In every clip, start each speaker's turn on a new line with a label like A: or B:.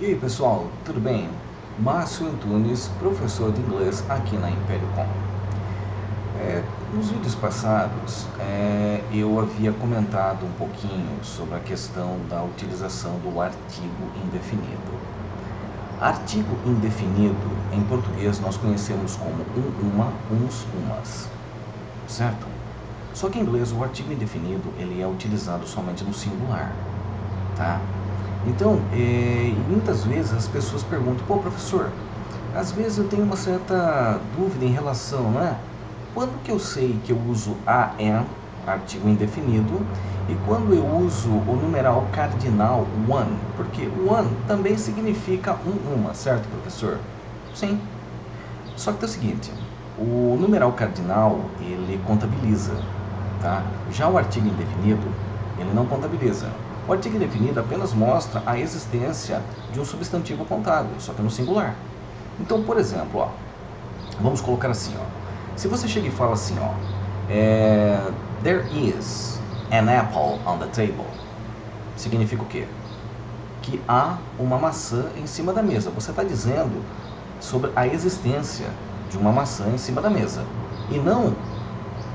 A: E aí pessoal, tudo bem? Márcio Antunes, professor de inglês aqui na Império Com. Nos vídeos passados eu havia comentado um pouquinho sobre a questão da utilização do artigo indefinido. Artigo indefinido, em português nós conhecemos como uma, uns, umas, certo? Só que em inglês o artigo indefinido ele é utilizado somente no singular, tá? Então, muitas vezes as pessoas perguntam: pô, professor, às vezes eu tenho uma certa dúvida em relação, né? Quando que eu sei que eu uso am, artigo indefinido, e quando eu uso o numeral cardinal one? Porque one também significa uma, certo, professor? Sim. Só que é o seguinte, o numeral cardinal, ele contabiliza, tá? Já o artigo indefinido, ele não contabiliza. O artigo indefinido apenas mostra a existência de um substantivo contável, só que no singular. Então, por exemplo, vamos colocar assim, se você chega e fala assim, there is an apple on the table, significa o quê? Que há uma maçã em cima da mesa. Você está dizendo sobre a existência de uma maçã em cima da mesa, e não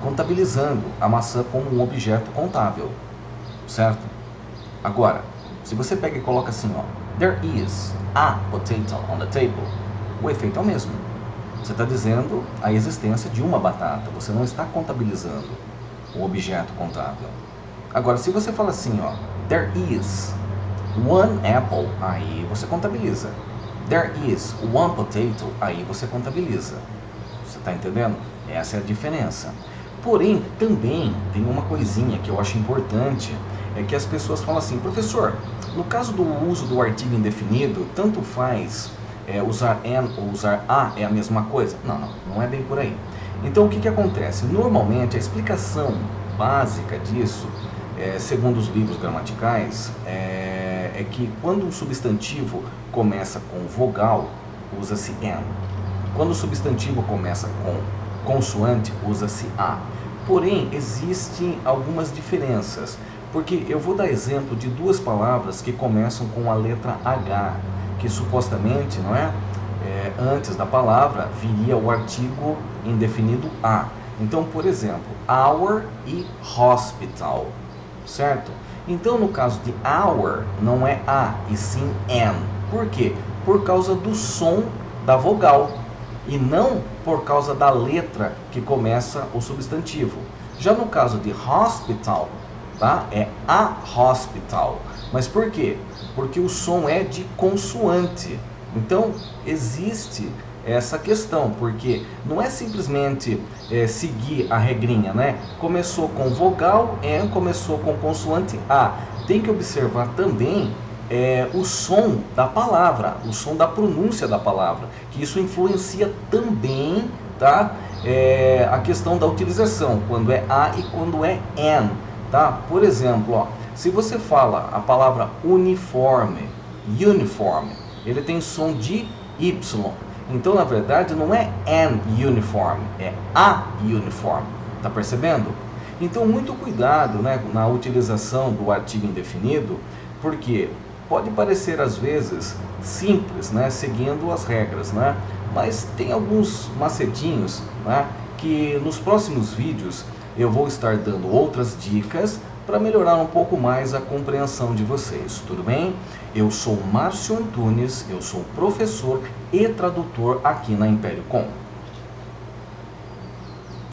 A: contabilizando a maçã como um objeto contável, certo? Agora, se você pega e coloca assim, there is a potato on the table, o efeito é o mesmo. Você está dizendo a existência de uma batata, você não está contabilizando o objeto contável. Agora, se você fala assim, there is one apple, aí você contabiliza. There is one potato, aí você contabiliza. Você está entendendo? Essa é a diferença. Porém, também tem uma coisinha que eu acho importante, é que as pessoas falam assim: professor, no caso do uso do artigo indefinido, tanto faz usar am ou usar a, é a mesma coisa? Não é bem por aí. Então o que acontece? Normalmente a explicação básica disso, segundo os livros gramaticais, é que quando um substantivo começa com vogal, usa-se am. Quando o substantivo começa com consoante, usa-se a. Porém, existem algumas diferenças, porque eu vou dar exemplo de duas palavras que começam com a letra H, que supostamente, antes da palavra viria o artigo indefinido a. Então, por exemplo, our e hospital, certo? Então, no caso de our, não é a, e sim am. Por quê? Por causa do som da vogal, e não por causa da letra que começa o substantivo. Já no caso de hospital, tá? É a hospital. Mas por quê? Porque o som é de consoante. Então, existe essa questão, porque não é simplesmente seguir a regrinha, né? Começou com vogal, começou com consoante a. Tem que observar também o som da palavra, o som da pronúncia da palavra, que isso influencia também, tá? A questão da utilização, quando é a e quando é an, tá? Por exemplo, se você fala a palavra uniforme, uniform, ele tem som de Y. Então, na verdade, não é an uniform, é a uniform. Tá percebendo? Então, muito cuidado, né, na utilização do artigo indefinido, porque pode parecer às vezes simples, né, seguindo as regras, né, mas tem alguns macetinhos, né, que nos próximos vídeos eu vou estar dando outras dicas para melhorar um pouco mais a compreensão de vocês, tudo bem? Eu sou Márcio Antunes, eu sou professor e tradutor aqui na Império Com.